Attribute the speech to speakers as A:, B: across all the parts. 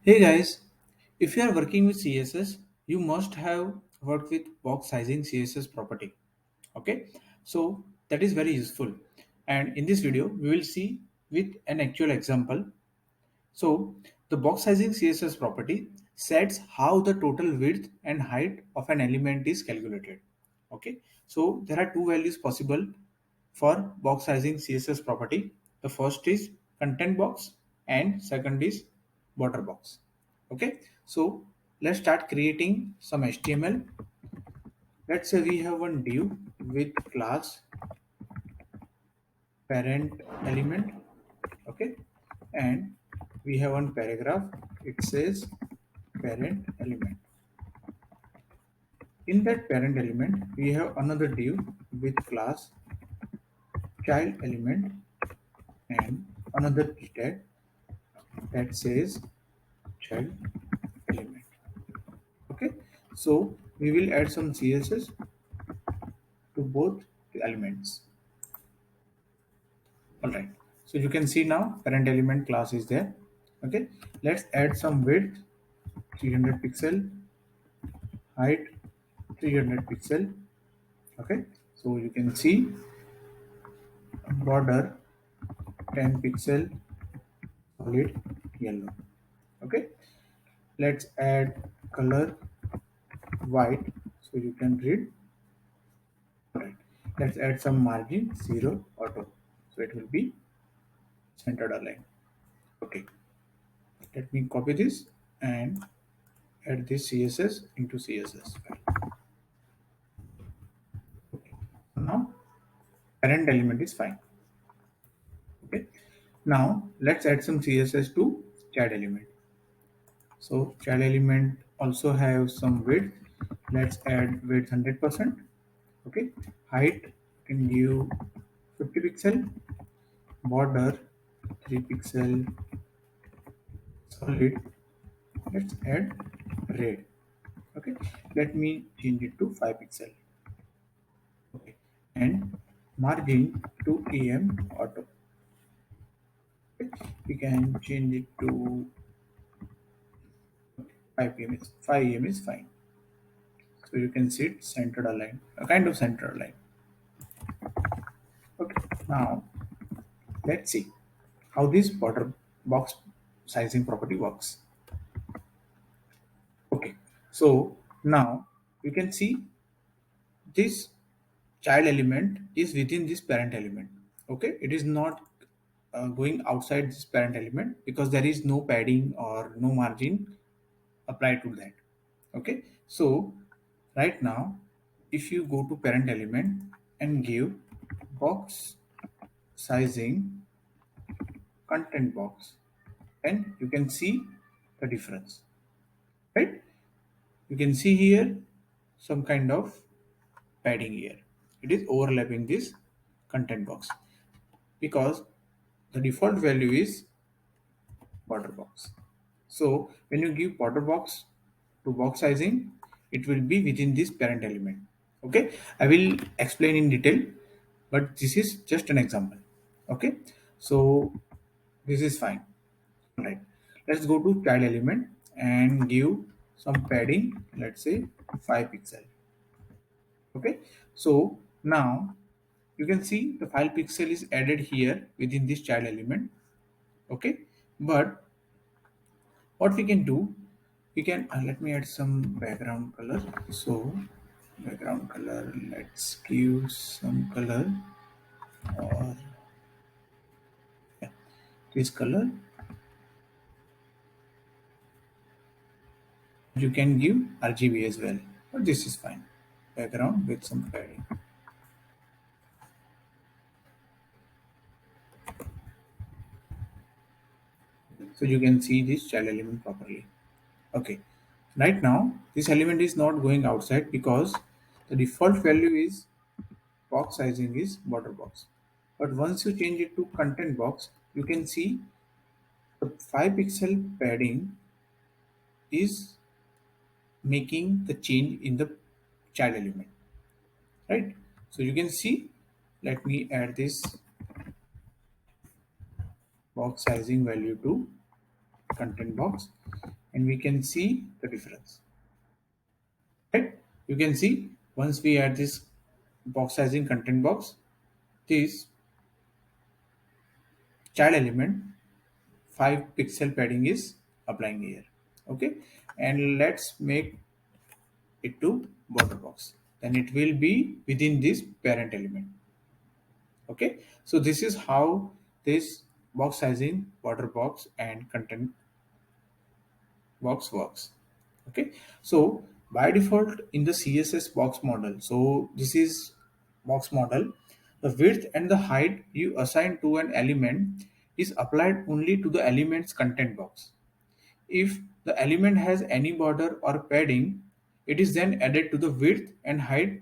A: Hey guys, if you are working with CSS, you must have worked with box sizing CSS property. Okay, so that is very useful. And in this video, we will see with an actual example. So the box sizing CSS property sets how the total width and height of an element is calculated. Okay, so there are two values possible for box sizing CSS property. The first is content box and second is border box. Okay, so let's start creating some HTML. Let's say we have one div with class parent element. Okay, and we have one paragraph. It says parent element. In that parent element, we have another div with class child element and another tag that says child element. Okay, so we will add some CSS to both the elements. All right, so you can see now parent element class is there. Okay, let's add some width 300 pixel, height 300 pixel. Okay, so you can see border 10 pixel solid yellow. Okay, let's add color white so you can read. All right, let's add some margin 0 auto so it will be centered align. Okay, let me copy this and add this CSS into CSS file. Okay, so now parent element is fine. Okay, now let's add some CSS to child element. So child element also have some width. Let's add width 100%. Okay, height you can give 50 pixel, border 3 pixel solid. Let's add red. Okay, let me change it to 5 pixel. Okay, and margin to EM auto. Okay, we can change it to 5 EM. 5 EM is fine. So you can see it centered align, a kind of centered align. Okay, now let's see how this border box sizing property works. Okay, so now you can see this child element is within this parent element. Okay, it is not going outside this parent element because there is no padding or no margin applied to that. Okay, so right now if you go to parent element and give box sizing content box, and you can see the difference, right? You can see here some kind of padding here. It is overlapping this content box because the default value is border box. So when you give border box to box sizing, it will be within this parent element. Okay, I will explain in detail, but this is just an example. Okay, so this is fine. All right, let's go to child element and give some padding, let's say 5 pixel. Okay, so now you can see the 5 pixel is added here within this child element. Okay, but what we can do, we can let me add some background color. So background color, let's give some color or yeah, this color. You can give RGB as well, but this is fine. Background with some padding. So you can see this child element properly. Okay, right now this element is not going outside because the default value is box sizing is border box. But once you change it to content box, you can see the 5 pixel padding is making the change in the child element, right? So you can see, let me add this box sizing value to content box, and we can see the difference, right? You can see once we add this box sizing content box, this child element 5 pixel padding is applying here. Okay, and let's make it to border box, then it will be within this parent element. Okay, so this is how this box sizing, border box and content box works. Okay, so by default in the CSS box model, so this is box model, the width and the height you assign to an element is applied only to the element's content box. If the element has any border or padding, it is then added to the width and height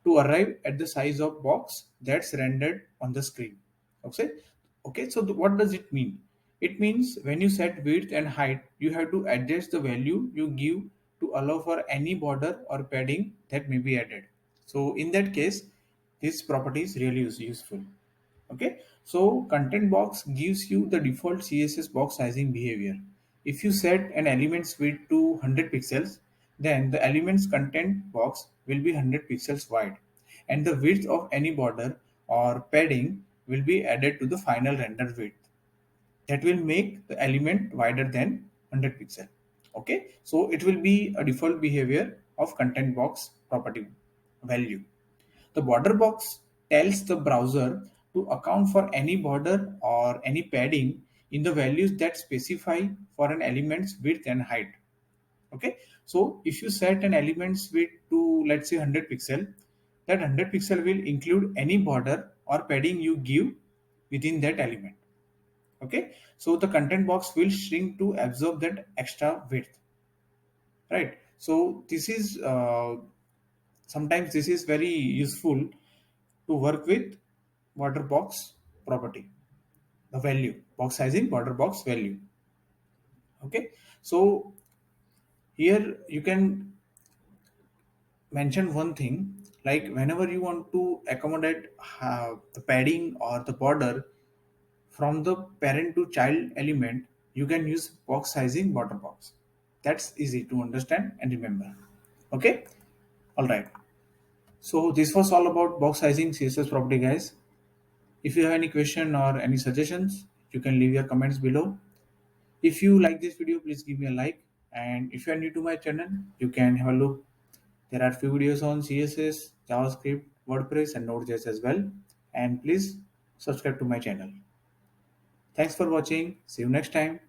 A: to arrive at the size of box that's rendered on the screen. Okay, so what does it mean? It means when you set width and height, you have to adjust the value you give to allow for any border or padding that may be added. So in that case, this property is really useful. Okay, so content box gives you the default CSS box sizing behavior. If you set an element's width to 100 pixels, then the element's content box will be 100 pixels wide, and the width of any border or padding will be added to the final render width. That will make the element wider than 100 pixel. Okay, so it will be a default behavior of content box property value. The border box tells the browser to account for any border or any padding in the values that specify for an element's width and height. Okay, so if you set an element's width to, let's say, 100 pixel, that 100 pixel will include any border or padding you give within that element. Okay, so the content box will shrink to absorb that extra width, right? So this is sometimes this is very useful to work with border box property, the value box sizing, border box value. Okay, so here you can mention one thing, like whenever you want to accommodate the padding or the border from the parent to child element, you can use box sizing border box. That's easy to understand and remember. Okay, all right, so this was all about box sizing CSS property, guys. If you have any question or any suggestions, you can leave your comments below. If you like this video, please give me a like. And if you are new to my channel, you can have a look. There are few videos on CSS, JavaScript, WordPress, and Node.js as well. And please subscribe to my channel. Thanks for watching. See you next time.